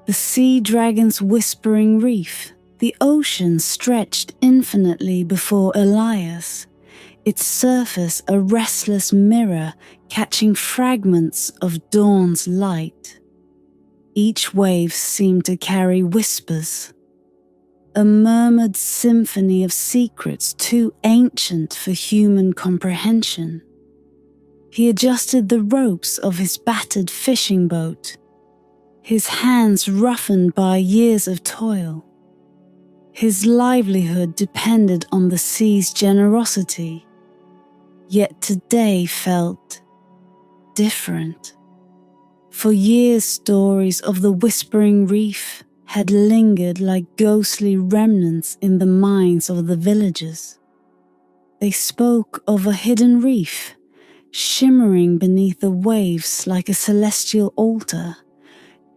The sea dragon's Whispering Reef. The ocean stretched infinitely before Elias, its surface a restless mirror catching fragments of dawn's light. Each wave seemed to carry whispers, a murmured symphony of secrets too ancient for human comprehension. He adjusted the ropes of his battered fishing boat, his hands roughened by years of toil. His livelihood depended on the sea's generosity, yet today felt different. For years, stories of the Whispering Reef had lingered like ghostly remnants in the minds of the villagers. They spoke of a hidden reef, shimmering beneath the waves like a celestial altar,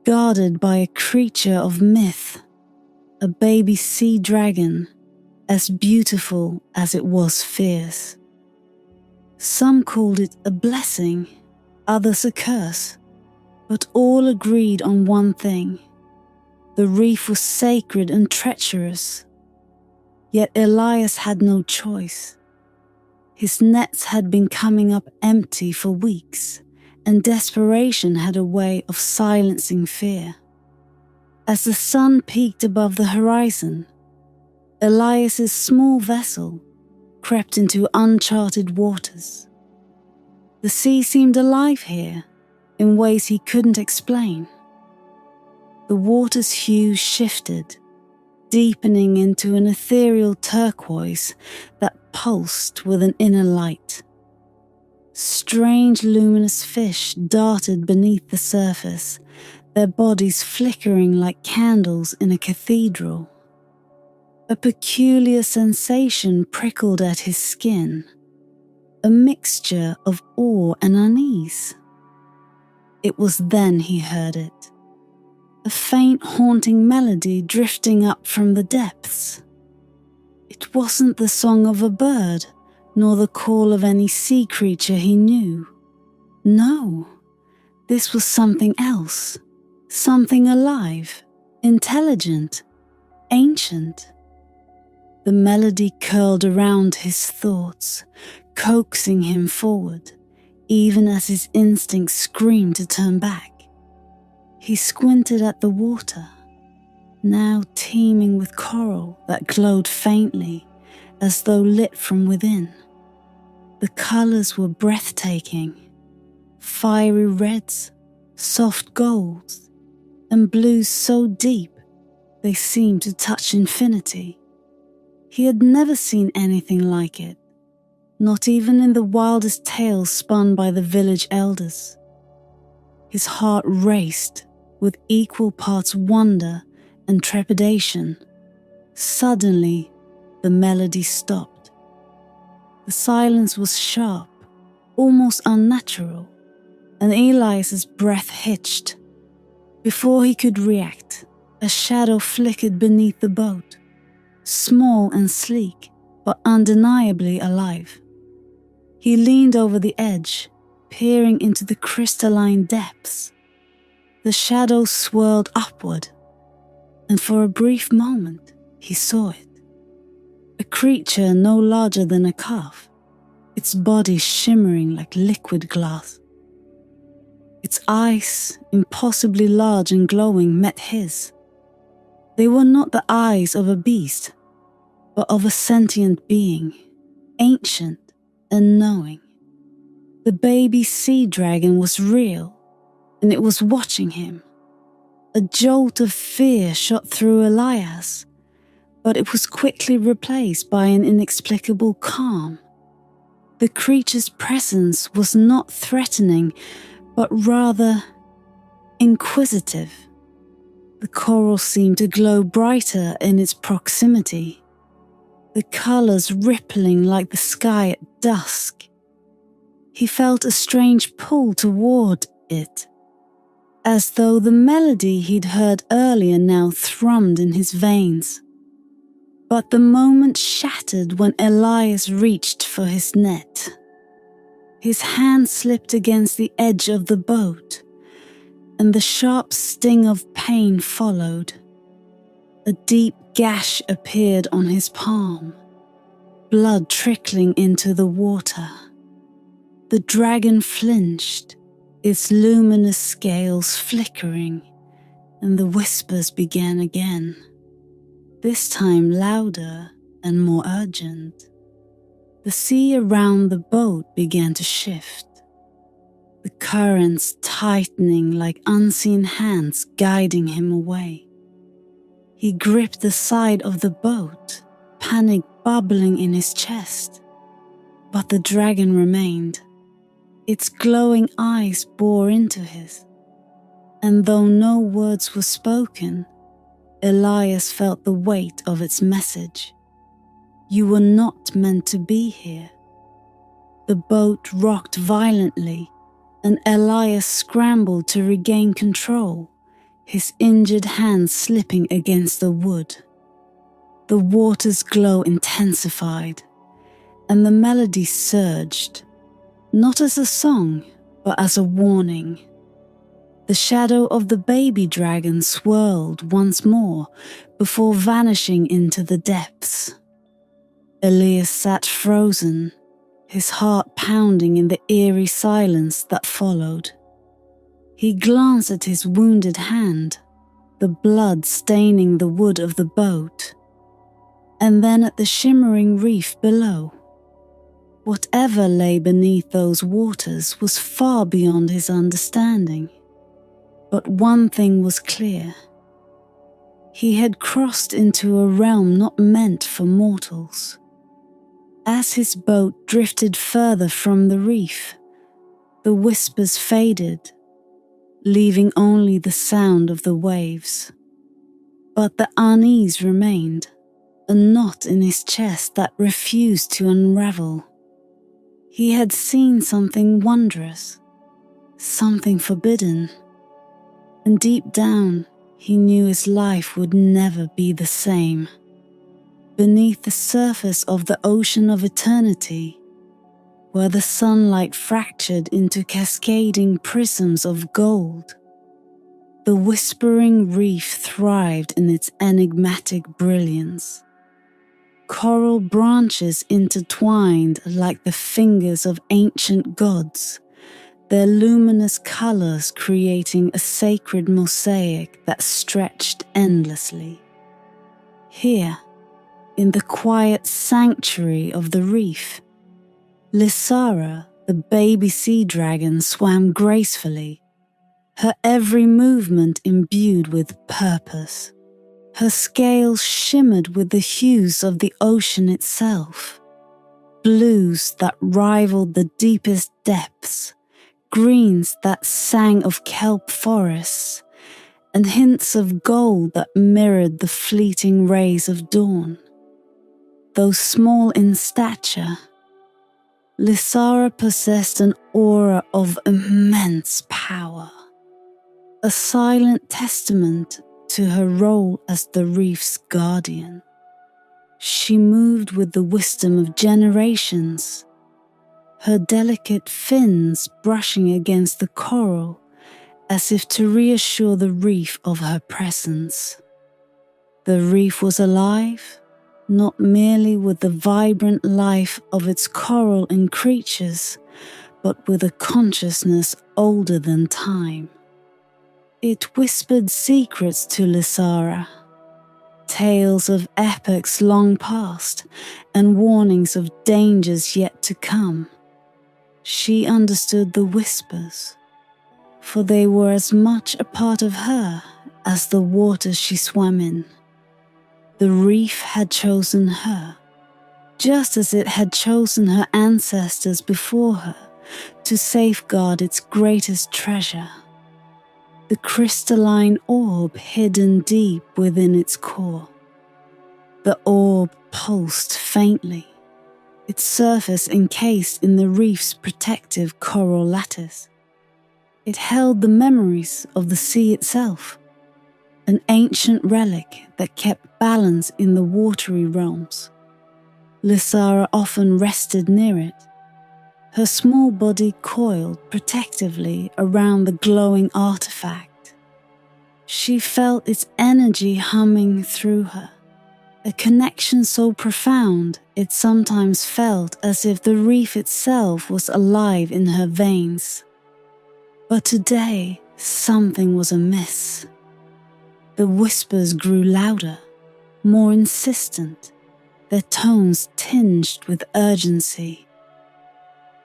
guarded by a creature of myth, a baby sea dragon, as beautiful as it was fierce. Some called it a blessing, others a curse, but all agreed on one thing. The reef was sacred and treacherous. Yet Elias had no choice. His nets had been coming up empty for weeks, and desperation had a way of silencing fear. As the sun peaked above the horizon, Elias's small vessel crept into uncharted waters. The sea seemed alive here in ways he couldn't explain. The water's hue shifted, deepening into an ethereal turquoise that pulsed with an inner light. Strange luminous fish darted beneath the surface, their bodies flickering like candles in a cathedral. A peculiar sensation prickled at his skin, a mixture of awe and unease. It was then he heard it, a faint haunting melody drifting up from the depths. It wasn't the song of a bird, nor the call of any sea creature he knew. No, this was something else. Something alive, intelligent, ancient. The melody curled around his thoughts, coaxing him forward, even as his instincts screamed to turn back. He squinted at the water, now teeming with coral that glowed faintly, as though lit from within. The colors were breathtaking, fiery reds, soft golds, and blues so deep they seemed to touch infinity. He had never seen anything like it, not even in the wildest tales spun by the village elders. His heart raced with equal parts wonder and trepidation. Suddenly, the melody stopped. The silence was sharp, almost unnatural, and Elias's breath hitched. Before he could react, a shadow flickered beneath the boat, small and sleek, but undeniably alive. He leaned over the edge, peering into the crystalline depths. The shadow swirled upward, and for a brief moment he saw it. A creature no larger than a calf, its body shimmering like liquid glass. Its eyes, impossibly large and glowing, met his. They were not the eyes of a beast, but of a sentient being, ancient and knowing. The baby sea dragon was real, and it was watching him. A jolt of fear shot through Elias, but it was quickly replaced by an inexplicable calm. The creature's presence was not threatening, but rather inquisitive. The coral seemed to glow brighter in its proximity, the colors rippling like the sky at dusk. He felt a strange pull toward it, as though the melody he'd heard earlier now thrummed in his veins. But the moment shattered when Elias reached for his net. His hand slipped against the edge of the boat, and the sharp sting of pain followed. A deep gash appeared on his palm, blood trickling into the water. The dragon flinched, its luminous scales flickering, and the whispers began again, this time louder and more urgent. The sea around the boat began to shift, the currents tightening like unseen hands guiding him away. He gripped the side of the boat, panic bubbling in his chest. But the dragon remained. Its glowing eyes bore into his. And though no words were spoken, Elias felt the weight of its message. You were not meant to be here. The boat rocked violently, and Elias scrambled to regain control, his injured hand slipping against the wood. The water's glow intensified, and the melody surged, not as a song, but as a warning. The shadow of the baby dragon swirled once more before vanishing into the depths. Elias sat frozen, his heart pounding in the eerie silence that followed. He glanced at his wounded hand, the blood staining the wood of the boat, and then at the shimmering reef below. Whatever lay beneath those waters was far beyond his understanding. But one thing was clear. He had crossed into a realm not meant for mortals. As his boat drifted further from the reef, the whispers faded, leaving only the sound of the waves. But the unease remained, a knot in his chest that refused to unravel. He had seen something wondrous, something forbidden, and deep down he knew his life would never be the same. Beneath the surface of the ocean of eternity, where the sunlight fractured into cascading prisms of gold, the Whispering Reef thrived in its enigmatic brilliance. Coral branches intertwined like the fingers of ancient gods, their luminous colors creating a sacred mosaic that stretched endlessly. Here, in the quiet sanctuary of the reef, Lyssara, the baby sea dragon, swam gracefully, her every movement imbued with purpose. Her scales shimmered with the hues of the ocean itself, blues that rivaled the deepest depths, greens that sang of kelp forests, and hints of gold that mirrored the fleeting rays of dawn. Though small in stature, Lyssara possessed an aura of immense power, a silent testament to her role as the reef's guardian. She moved with the wisdom of generations, her delicate fins brushing against the coral as if to reassure the reef of her presence. The reef was alive, not merely with the vibrant life of its coral and creatures, but with a consciousness older than time. It whispered secrets to Lyssara, tales of epochs long past and warnings of dangers yet to come. She understood the whispers, for they were as much a part of her as the waters she swam in. The reef had chosen her, just as it had chosen her ancestors before her to safeguard its greatest treasure, the crystalline orb hidden deep within its core. The orb pulsed faintly, its surface encased in the reef's protective coral lattice. It held the memories of the sea itself, an ancient relic that kept balance in the watery realms. Lyssara often rested near it, her small body coiled protectively around the glowing artifact. She felt its energy humming through her, a connection so profound it sometimes felt as if the reef itself was alive in her veins. But today, something was amiss. The whispers grew louder, more insistent, their tones tinged with urgency.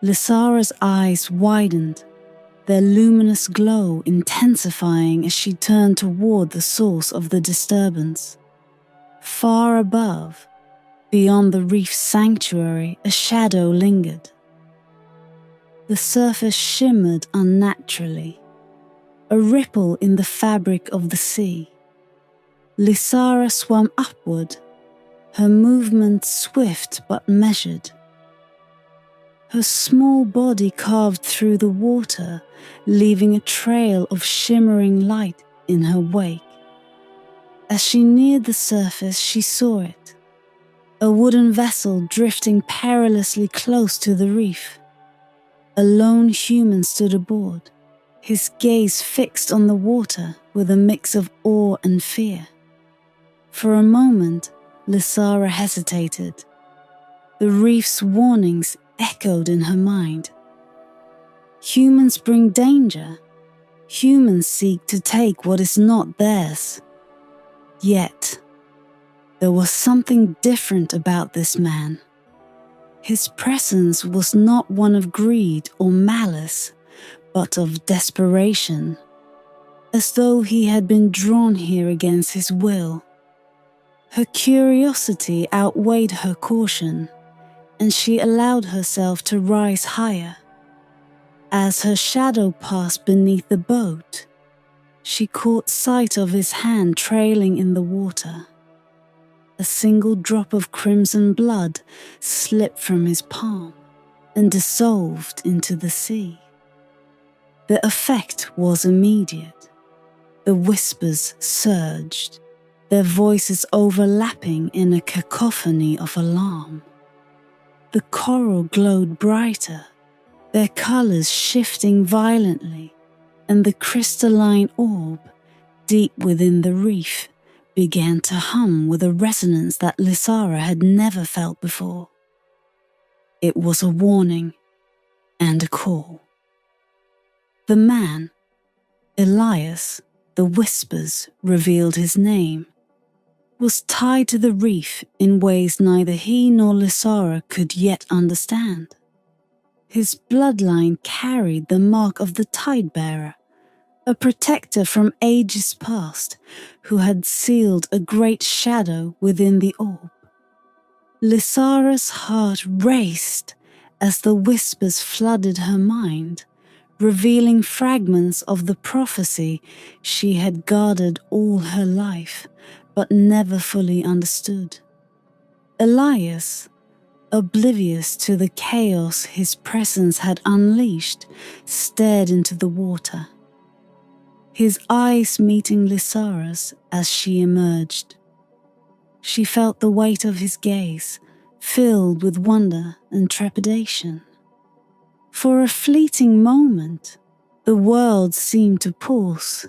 Lyssara's eyes widened, their luminous glow intensifying as she turned toward the source of the disturbance. Far above, beyond the reef's sanctuary, a shadow lingered. The surface shimmered unnaturally, a ripple in the fabric of the sea. Lyssara swam upward, her movement swift but measured. Her small body carved through the water, leaving a trail of shimmering light in her wake. As she neared the surface, she saw it, a wooden vessel drifting perilously close to the reef. A lone human stood aboard, his gaze fixed on the water with a mix of awe and fear. For a moment, Lyssara hesitated. The reef's warnings echoed in her mind. Humans bring danger. Humans seek to take what is not theirs. Yet, there was something different about this man. His presence was not one of greed or malice, but of desperation, as though he had been drawn here against his will. Her curiosity outweighed her caution, and she allowed herself to rise higher. As her shadow passed beneath the boat, she caught sight of his hand trailing in the water. A single drop of crimson blood slipped from his palm and dissolved into the sea. The effect was immediate. The whispers surged, their voices overlapping in a cacophony of alarm. The coral glowed brighter, their colors shifting violently, and the crystalline orb, deep within the reef, began to hum with a resonance that Lyssara had never felt before. It was a warning and a call. The man, Elias, the whispers revealed his name, was tied to the reef in ways neither he nor Lyssara could yet understand. His bloodline carried the mark of the Tidebearer, a protector from ages past who had sealed a great shadow within the orb. Lyssara's heart raced as the whispers flooded her mind, revealing fragments of the prophecy she had guarded all her life, but never fully understood. Elias, oblivious to the chaos his presence had unleashed, stared into the water, his eyes meeting Lyssara's as she emerged. She felt the weight of his gaze, filled with wonder and trepidation. For a fleeting moment, the world seemed to pause,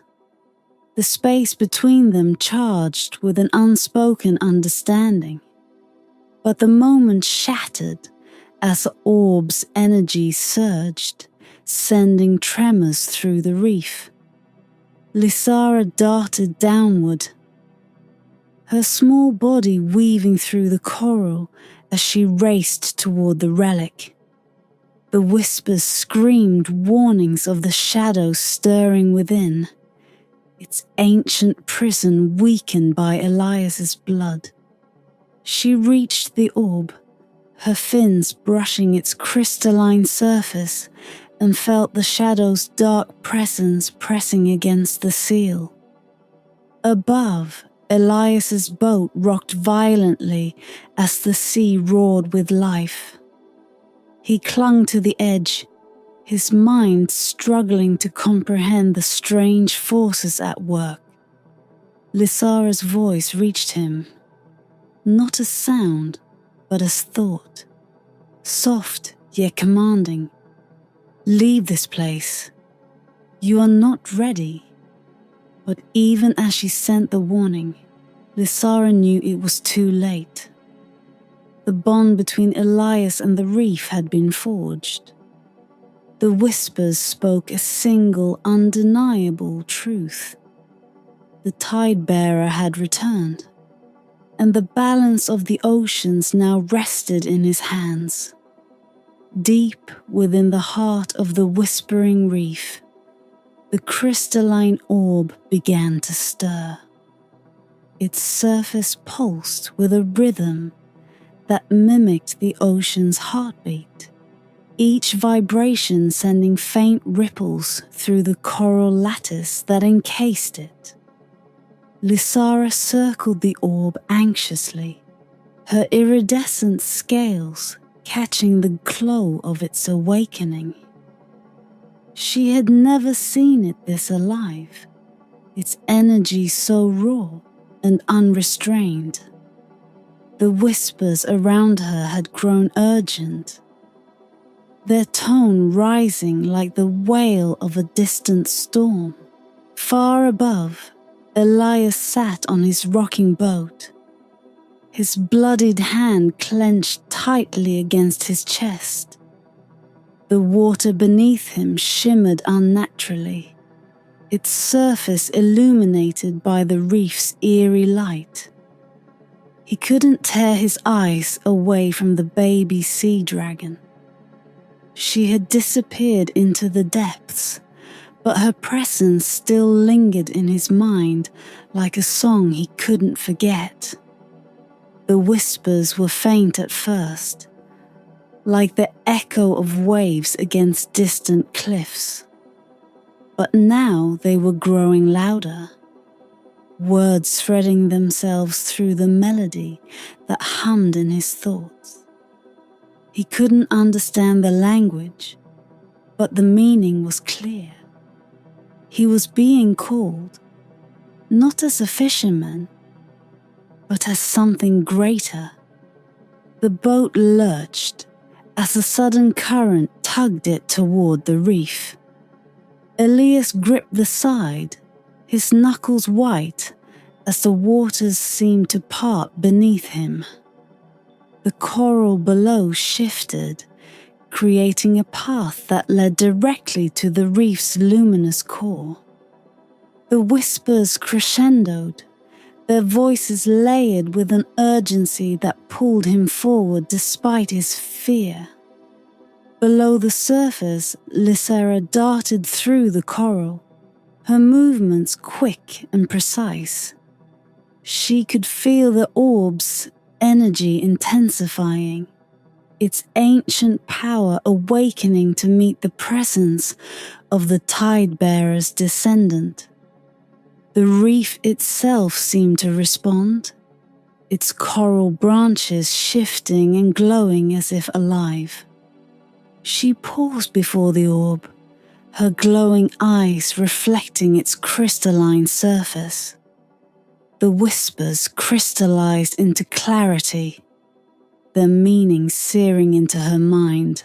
the space between them charged with an unspoken understanding. But the moment shattered as the orb's energy surged, sending tremors through the reef. Lyssara darted downward, her small body weaving through the coral as she raced toward the relic. The whispers screamed warnings of the shadow stirring within, its ancient prison weakened by Elias's blood. She reached the orb, her fins brushing its crystalline surface, and felt the shadow's dark presence pressing against the seal. Above, Elias's boat rocked violently as the sea roared with life. He clung to the edge, his mind struggling to comprehend the strange forces at work. Lyssara's voice reached him, not as sound, but as thought, soft yet commanding. Leave this place. You are not ready. But even as she sent the warning, Lyssara knew it was too late. The bond between Elias and the reef had been forged. The whispers spoke a single, undeniable truth. The Tidebearer had returned, and the balance of the oceans now rested in his hands. Deep within the heart of the Whispering Reef, the crystalline orb began to stir. Its surface pulsed with a rhythm that mimicked the ocean's heartbeat, each vibration sending faint ripples through the coral lattice that encased it. Lyssara circled the orb anxiously, her iridescent scales catching the glow of its awakening. She had never seen it this alive, its energy so raw and unrestrained. The whispers around her had grown urgent, their tone rising like the wail of a distant storm. Far above, Elias sat on his rocking boat, his bloodied hand clenched tightly against his chest. The water beneath him shimmered unnaturally, its surface illuminated by the reef's eerie light. He couldn't tear his eyes away from the baby sea dragon. She had disappeared into the depths, but her presence still lingered in his mind like a song he couldn't forget. The whispers were faint at first, like the echo of waves against distant cliffs. But now they were growing louder, words threading themselves through the melody that hummed in his thoughts. He couldn't understand the language, but the meaning was clear. He was being called, not as a fisherman, but as something greater. The boat lurched as a sudden current tugged it toward the reef. Elias gripped the side, his knuckles white as the waters seemed to part beneath him. The coral below shifted, creating a path that led directly to the reef's luminous core. The whispers crescendoed, their voices layered with an urgency that pulled him forward despite his fear. Below the surface, Lyssara darted through the coral, her movements quick and precise. She could feel the orb's energy intensifying, its ancient power awakening to meet the presence of the Tidebearer's descendant. The reef itself seemed to respond, its coral branches shifting and glowing as if alive. She paused before the orb, her glowing eyes reflecting its crystalline surface. The whispers crystallized into clarity, their meaning searing into her mind.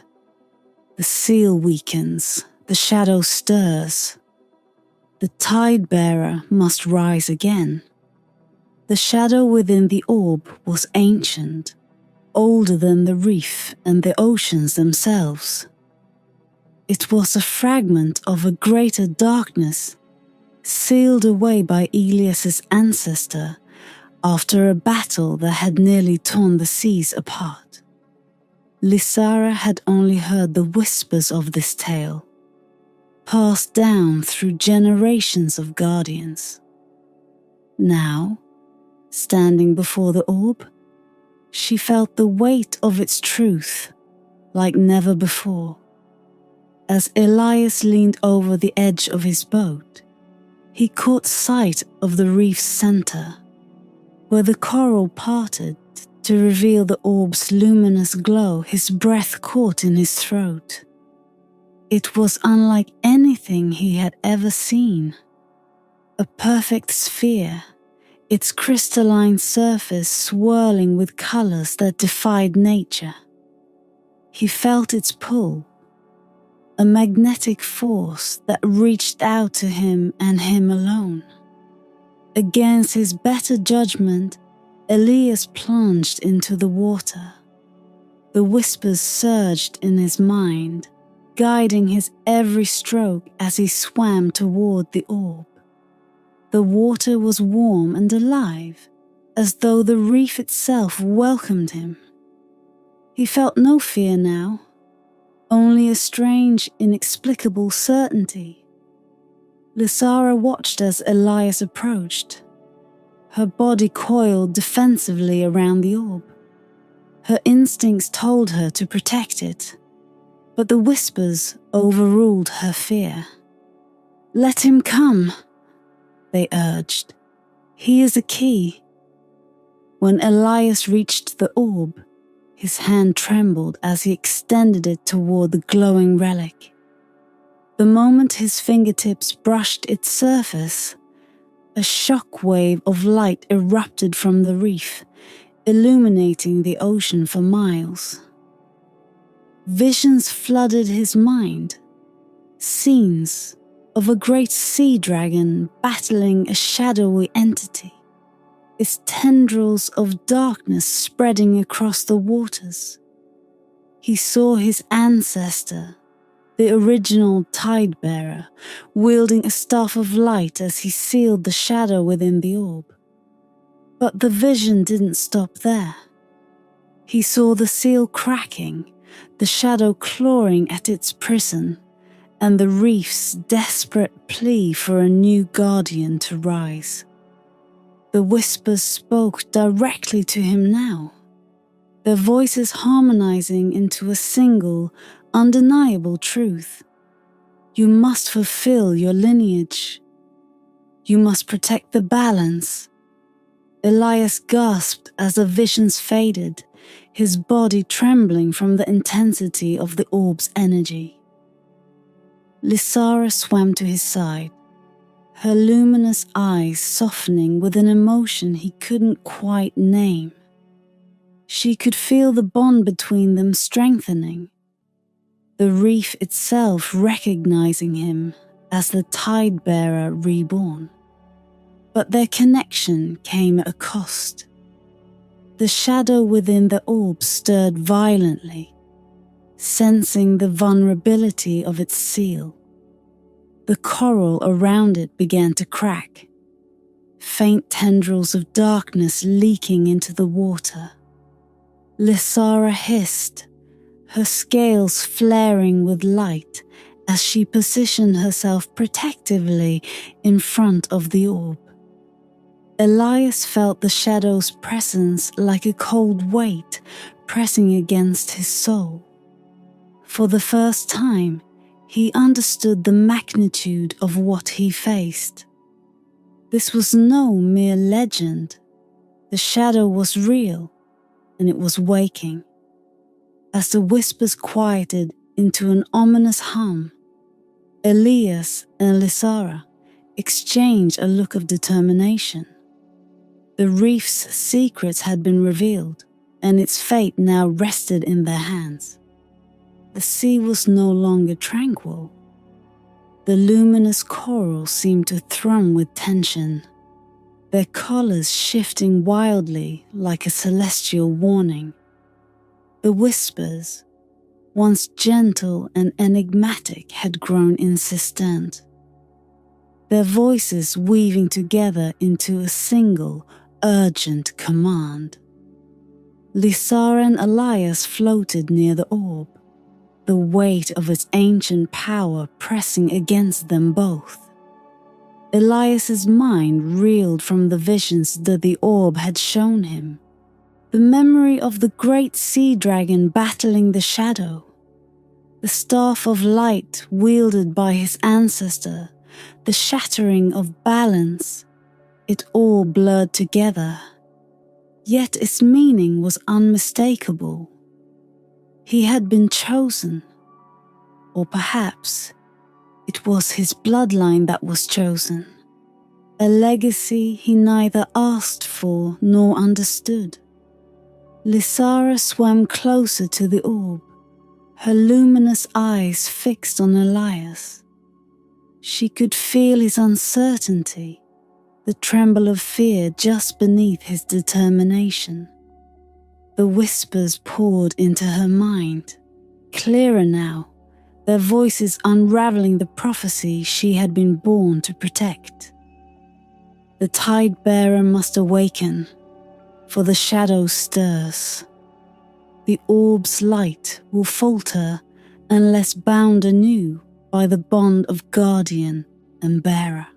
The seal weakens, the shadow stirs. The Tidebearer must rise again. The shadow within the orb was ancient, older than the reef and the oceans themselves. It was a fragment of a greater darkness, sealed away by Elias's ancestor after a battle that had nearly torn the seas apart. Lyssara had only heard the whispers of this tale, passed down through generations of guardians. Now, standing before the orb, she felt the weight of its truth like never before. As Elias leaned over the edge of his boat, he caught sight of the reef's center, where the coral parted to reveal the orb's luminous glow. His breath caught in his throat. It was unlike anything he had ever seen. A perfect sphere, its crystalline surface swirling with colors that defied nature. He felt its pull, a magnetic force that reached out to him and him alone. Against his better judgment, Elias plunged into the water. The whispers surged in his mind, guiding his every stroke as he swam toward the orb. The water was warm and alive, as though the reef itself welcomed him. He felt no fear now, only a strange, inexplicable certainty. Lyssara watched as Elias approached. Her body coiled defensively around the orb. Her instincts told her to protect it, but the whispers overruled her fear. "Let him come," they urged. "He is a key." When Elias reached the orb, his hand trembled as he extended it toward the glowing relic. The moment his fingertips brushed its surface, a shock wave of light erupted from the reef, illuminating the ocean for miles. Visions flooded his mind, scenes of a great sea dragon battling a shadowy entity, its tendrils of darkness spreading across the waters. He saw his ancestor, the original Tidebearer, wielding a staff of light as he sealed the shadow within the orb. But the vision didn't stop there. He saw the seal cracking, the shadow clawing at its prison, and the reef's desperate plea for a new guardian to rise. The whispers spoke directly to him now, their voices harmonizing into a single, undeniable truth. You must fulfill your lineage. You must protect the balance. Elias gasped as the visions faded, his body trembling from the intensity of the orb's energy. Lyssara swam to his side, her luminous eyes softening with an emotion he couldn't quite name. She could feel the bond between them strengthening, the reef itself recognizing him as the Tidebearer reborn. But their connection came at a cost. The shadow within the orb stirred violently, sensing the vulnerability of its seal. The coral around it began to crack, faint tendrils of darkness leaking into the water. Lyssara hissed, her scales flaring with light as she positioned herself protectively in front of the orb. Elias felt the shadow's presence like a cold weight pressing against his soul. For the first time, he understood the magnitude of what he faced. This was no mere legend. The shadow was real, and it was waking. As the whispers quieted into an ominous hum, Elias and Lyssara exchanged a look of determination. The reef's secrets had been revealed, and its fate now rested in their hands. The sea was no longer tranquil. The luminous coral seemed to thrum with tension, their colors shifting wildly like a celestial warning. The whispers, once gentle and enigmatic, had grown insistent, their voices weaving together into a single, urgent command. Lyssara and Elias floated near the orb, the weight of its ancient power pressing against them both. Elias's mind reeled from the visions that the orb had shown him, the memory of the great sea dragon battling the shadow, the staff of light wielded by his ancestor, the shattering of balance. It all blurred together, yet its meaning was unmistakable. He had been chosen, or perhaps it was his bloodline that was chosen, a legacy he neither asked for nor understood. Lyssara swam closer to the orb, her luminous eyes fixed on Elias. She could feel his uncertainty, the tremble of fear just beneath his determination. The whispers poured into her mind, clearer now, their voices unraveling the prophecy she had been born to protect. The Tidebearer must awaken, for the shadow stirs. The orb's light will falter unless bound anew by the bond of guardian and bearer.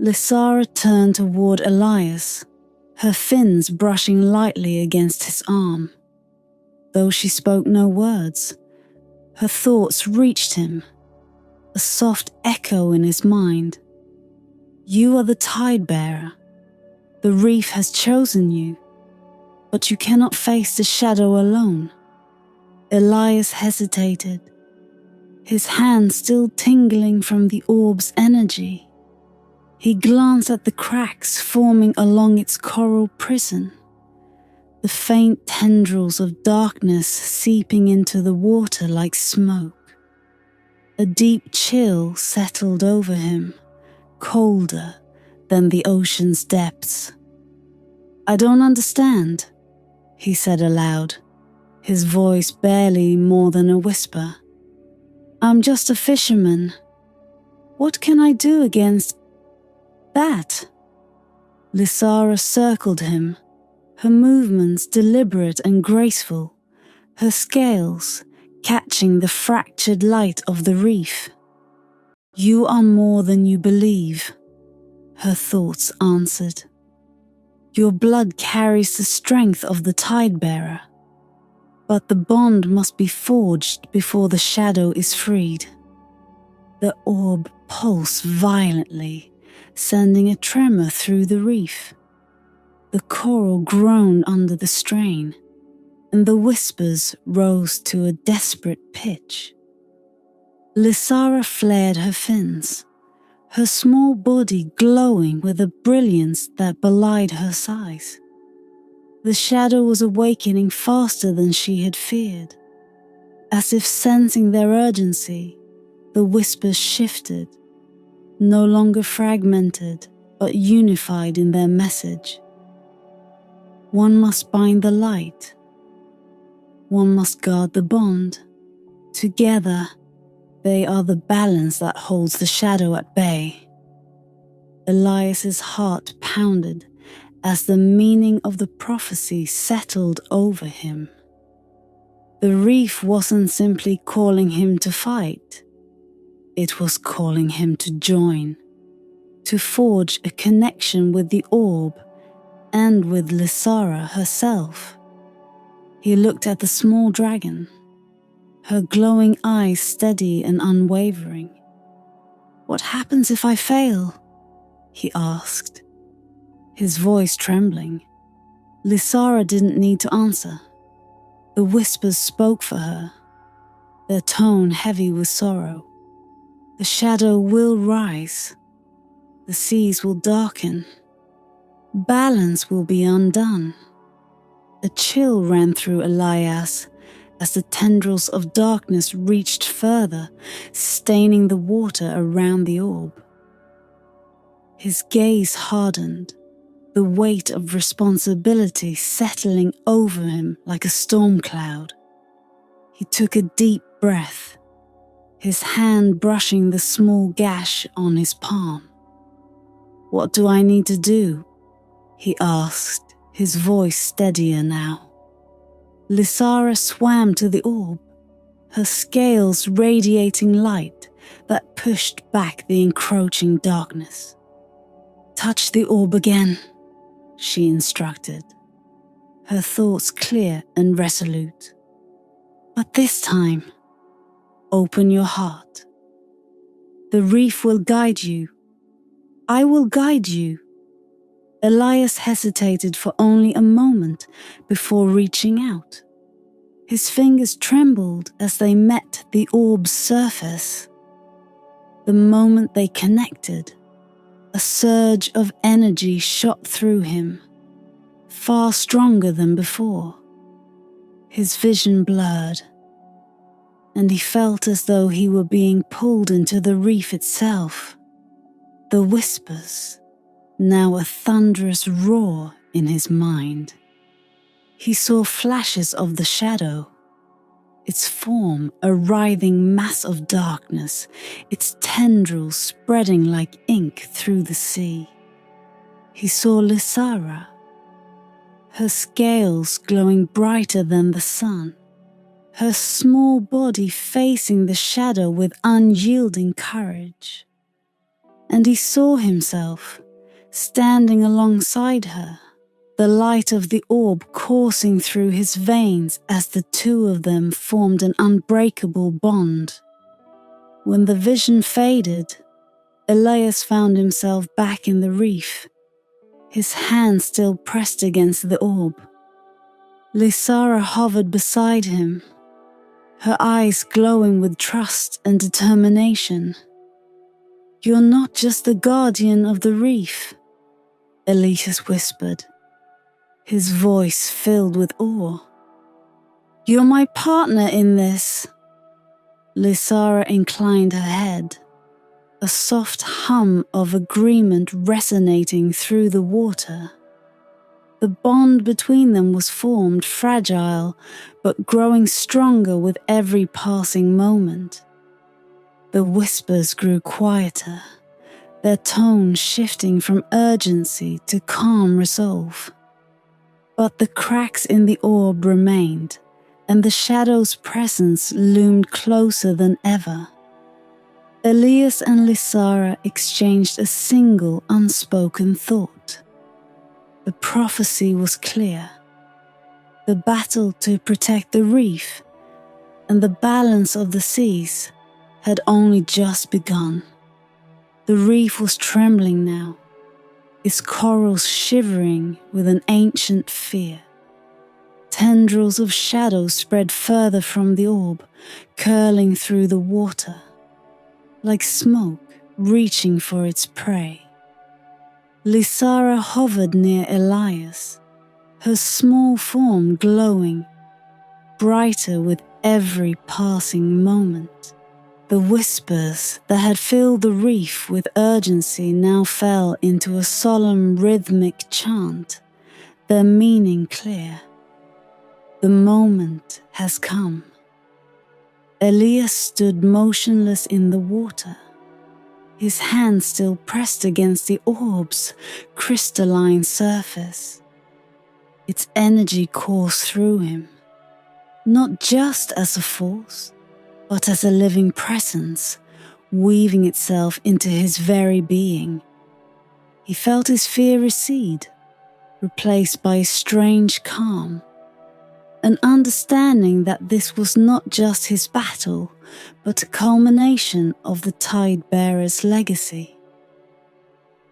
Lyssara turned toward Elias, her fins brushing lightly against his arm. Though she spoke no words, her thoughts reached him, a soft echo in his mind. You are the Tidebearer. The reef has chosen you, but you cannot face the shadow alone. Elias hesitated, his hand still tingling from the orb's energy. He glanced at the cracks forming along its coral prison, the faint tendrils of darkness seeping into the water like smoke. A deep chill settled over him, colder than the ocean's depths. I don't understand, he said aloud, his voice barely more than a whisper. I'm just a fisherman. What can I do against that? Lyssara circled him, her movements deliberate and graceful, her scales catching the fractured light of the reef. You are more than you believe, her thoughts answered. Your blood carries the strength of the Tidebearer, but the bond must be forged before the shadow is freed. The orb pulsed violently, sending a tremor through the reef. The coral groaned under the strain, and the whispers rose to a desperate pitch. Lyssara flared her fins, her small body glowing with a brilliance that belied her size. The shadow was awakening faster than she had feared. As if sensing their urgency, the whispers shifted, no longer fragmented, but unified in their message. One must bind the light. One must guard the bond. Together, they are the balance that holds the shadow at bay. Elias's heart pounded as the meaning of the prophecy settled over him. The reef wasn't simply calling him to fight. It was calling him to join, to forge a connection with the orb and with Lyssara herself. He looked at the small dragon, her glowing eyes steady and unwavering. What happens if I fail? He asked, his voice trembling. Lyssara didn't need to answer. The whispers spoke for her, their tone heavy with sorrow. The shadow will rise. The seas will darken. Balance will be undone. A chill ran through Elias as the tendrils of darkness reached further, staining the water around the orb. His gaze hardened, the weight of responsibility settling over him like a storm cloud. He took a deep breath, his hand brushing the small gash on his palm. What do I need to do? He asked, his voice steadier now. Lyssara swam to the orb, her scales radiating light that pushed back the encroaching darkness. Touch the orb again, she instructed, her thoughts clear and resolute. But this time, open your heart. The reef will guide you. I will guide you. Elias hesitated for only a moment before reaching out. His fingers trembled as they met the orb's surface. The moment they connected, a surge of energy shot through him, far stronger than before. His vision blurred, and he felt as though he were being pulled into the reef itself. The whispers, now a thunderous roar in his mind. He saw flashes of the shadow, its form a writhing mass of darkness, its tendrils spreading like ink through the sea. He saw Lyssara, her scales glowing brighter than the sun, her small body facing the shadow with unyielding courage. And he saw himself standing alongside her, the light of the orb coursing through his veins as the two of them formed an unbreakable bond. When the vision faded, Elias found himself back in the reef, his hand still pressed against the orb. Lyssara hovered beside him, her eyes glowing with trust and determination. "You're not just the guardian of the reef," Elias whispered, his voice filled with awe. "You're my partner in this." Lyssara inclined her head, a soft hum of agreement resonating through the water. The bond between them was formed, fragile, but growing stronger with every passing moment. The whispers grew quieter, their tone shifting from urgency to calm resolve. But the cracks in the orb remained, and the shadow's presence loomed closer than ever. Elias and Lyssara exchanged a single unspoken thought. The prophecy was clear. The battle to protect the reef and the balance of the seas had only just begun. The reef was trembling now, its corals shivering with an ancient fear. Tendrils of shadow spread further from the orb, curling through the water, like smoke reaching for its prey. Lyssara hovered near Elias, her small form glowing, brighter with every passing moment. The whispers that had filled the reef with urgency now fell into a solemn rhythmic chant, their meaning clear. The moment has come. Elias stood motionless in the water, his hand still pressed against the orb's crystalline surface. Its energy coursed through him, not just as a force, but as a living presence, weaving itself into his very being. He felt his fear recede, replaced by a strange calm, an understanding that this was not just his battle, but a culmination of the Tidebearer's legacy.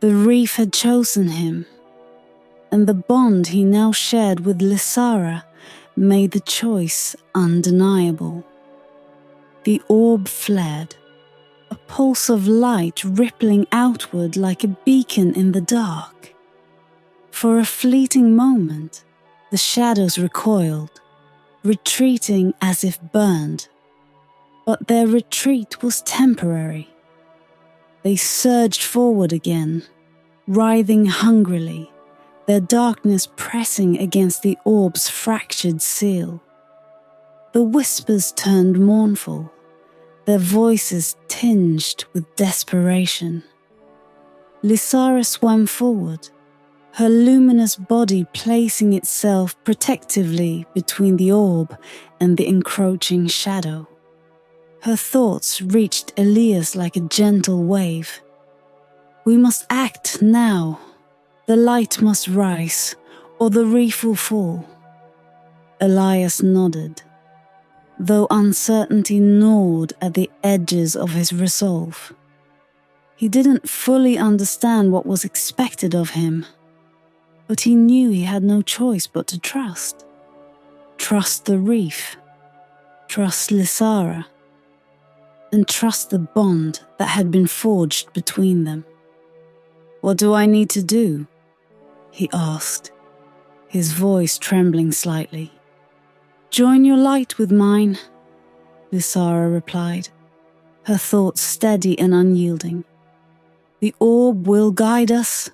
The reef had chosen him, and the bond he now shared with Lyssara made the choice undeniable. The orb flared, a pulse of light rippling outward like a beacon in the dark. For a fleeting moment, the shadows recoiled, retreating as if burned. But their retreat was temporary. They surged forward again, writhing hungrily, their darkness pressing against the orb's fractured seal. The whispers turned mournful, their voices tinged with desperation. Lyssara swam forward, her luminous body placing itself protectively between the orb and the encroaching shadow. Her thoughts reached Elias like a gentle wave. "We must act now. The light must rise, or the reef will fall." Elias nodded, though uncertainty gnawed at the edges of his resolve. He didn't fully understand what was expected of him, but he knew he had no choice but to trust. Trust the reef, trust Lyssara, and trust the bond that had been forged between them. "What do I need to do?" he asked, his voice trembling slightly. "Join your light with mine," Lyssara replied, her thoughts steady and unyielding. "The orb will guide us,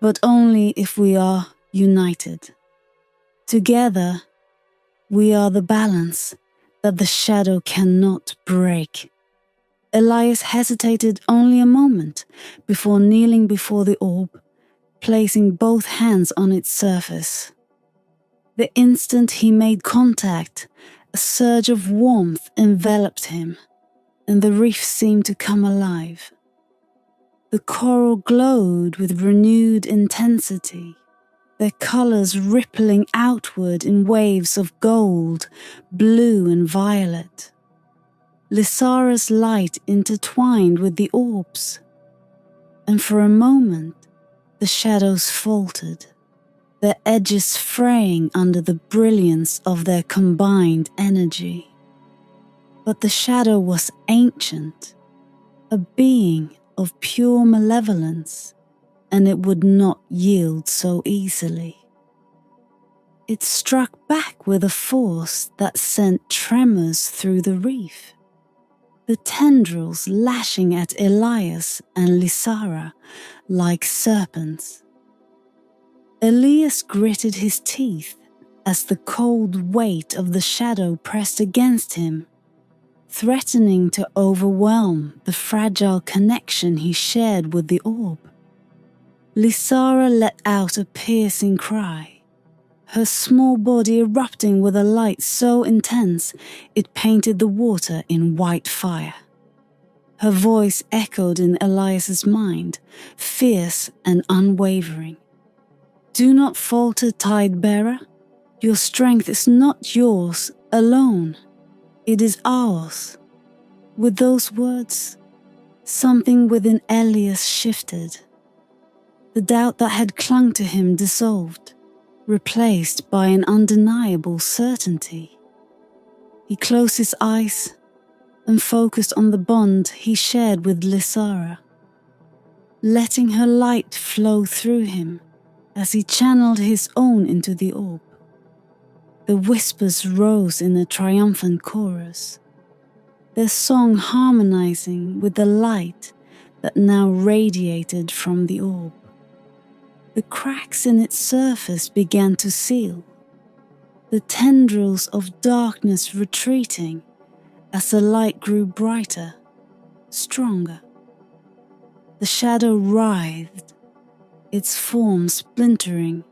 but only if we are united. Together, we are the balance that the shadow cannot break. Elias hesitated only a moment before kneeling before the orb, placing both hands on its surface. The instant he made contact, a surge of warmth enveloped him, and the reef seemed to come alive. The coral glowed with renewed intensity, their colors rippling outward in waves of gold, blue and violet. Lyssara's light intertwined with the orbs, and for a moment the shadows faltered, their edges fraying under the brilliance of their combined energy. But the shadow was ancient, a being of pure malevolence, and it would not yield so easily. It struck back with a force that sent tremors through the reef, the tendrils lashing at Elias and Lyssara like serpents. Elias gritted his teeth as the cold weight of the shadow pressed against him, threatening to overwhelm the fragile connection he shared with the orb. Lyssara let out a piercing cry, her small body erupting with a light so intense it painted the water in white fire. Her voice echoed in Elias's mind, fierce and unwavering. "Do not falter, Tidebearer. Your strength is not yours alone. It is ours." With those words, something within Elias shifted. The doubt that had clung to him dissolved, replaced by an undeniable certainty. He closed his eyes and focused on the bond he shared with Lyssara, letting her light flow through him as he channeled his own into the orb. The whispers rose in a triumphant chorus, their song harmonizing with the light that now radiated from the orb. The cracks in its surface began to seal, the tendrils of darkness retreating as the light grew brighter, stronger. The shadow writhed, its form splintering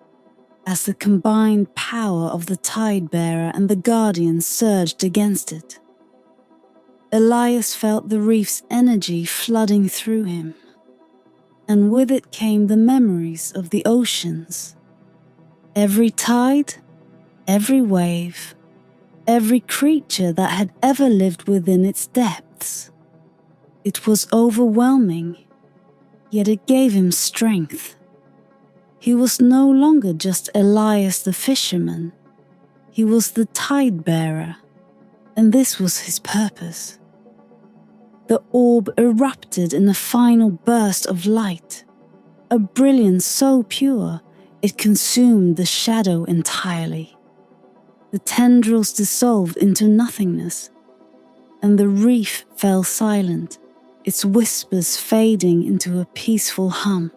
as the combined power of the Tidebearer and the Guardian surged against it. Elias felt the reef's energy flooding through him, and with it came the memories of the oceans. Every tide, every wave, every creature that had ever lived within its depths. It was overwhelming, yet it gave him strength. He was no longer just Elias the fisherman. He was the Tidebearer, and this was his purpose. The orb erupted in a final burst of light, a brilliance so pure it consumed the shadow entirely. The tendrils dissolved into nothingness, and the reef fell silent, its whispers fading into a peaceful hum.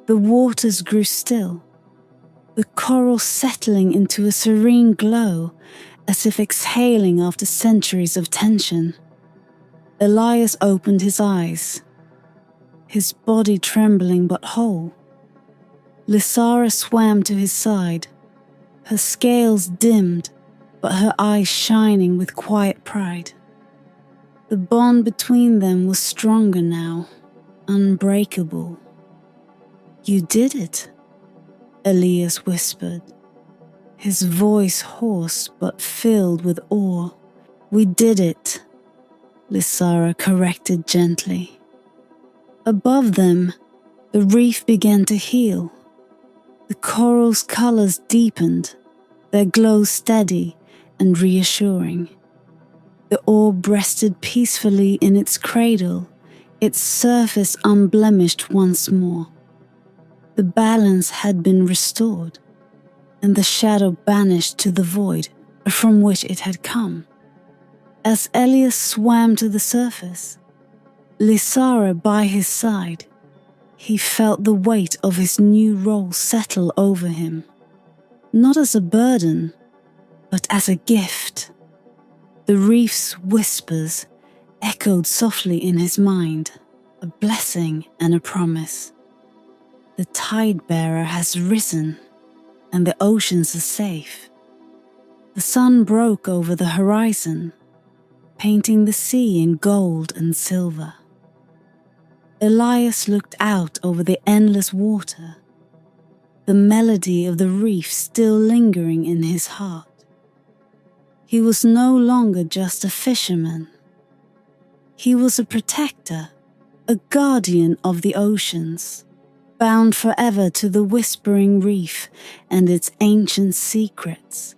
The waters grew still, the coral settling into a serene glow, as if exhaling after centuries of tension. Elias opened his eyes, his body trembling but whole. Lyssara swam to his side, her scales dimmed, but her eyes shining with quiet pride. The bond between them was stronger now, unbreakable. "You did it," Elias whispered, his voice hoarse but filled with awe. "We did it," Lyssara corrected gently. Above them, the reef began to heal. The coral's colors deepened, their glow steady and reassuring. The orb rested peacefully in its cradle, its surface unblemished once more. The balance had been restored, and the shadow banished to the void from which it had come. As Elias swam to the surface, Lyssara by his side, He felt the weight of his new role settle over him, not as a burden, but as a gift. The reef's whispers echoed softly in his mind, a blessing and a promise. The Tidebearer has risen, and the oceans are safe. The sun broke over the horizon, painting the sea in gold and silver. Elias looked out over the endless water, the melody of the reef still lingering in his heart. He was no longer just a fisherman. He was a protector, a guardian of the oceans, bound forever to the Whispering Reef and its ancient secrets.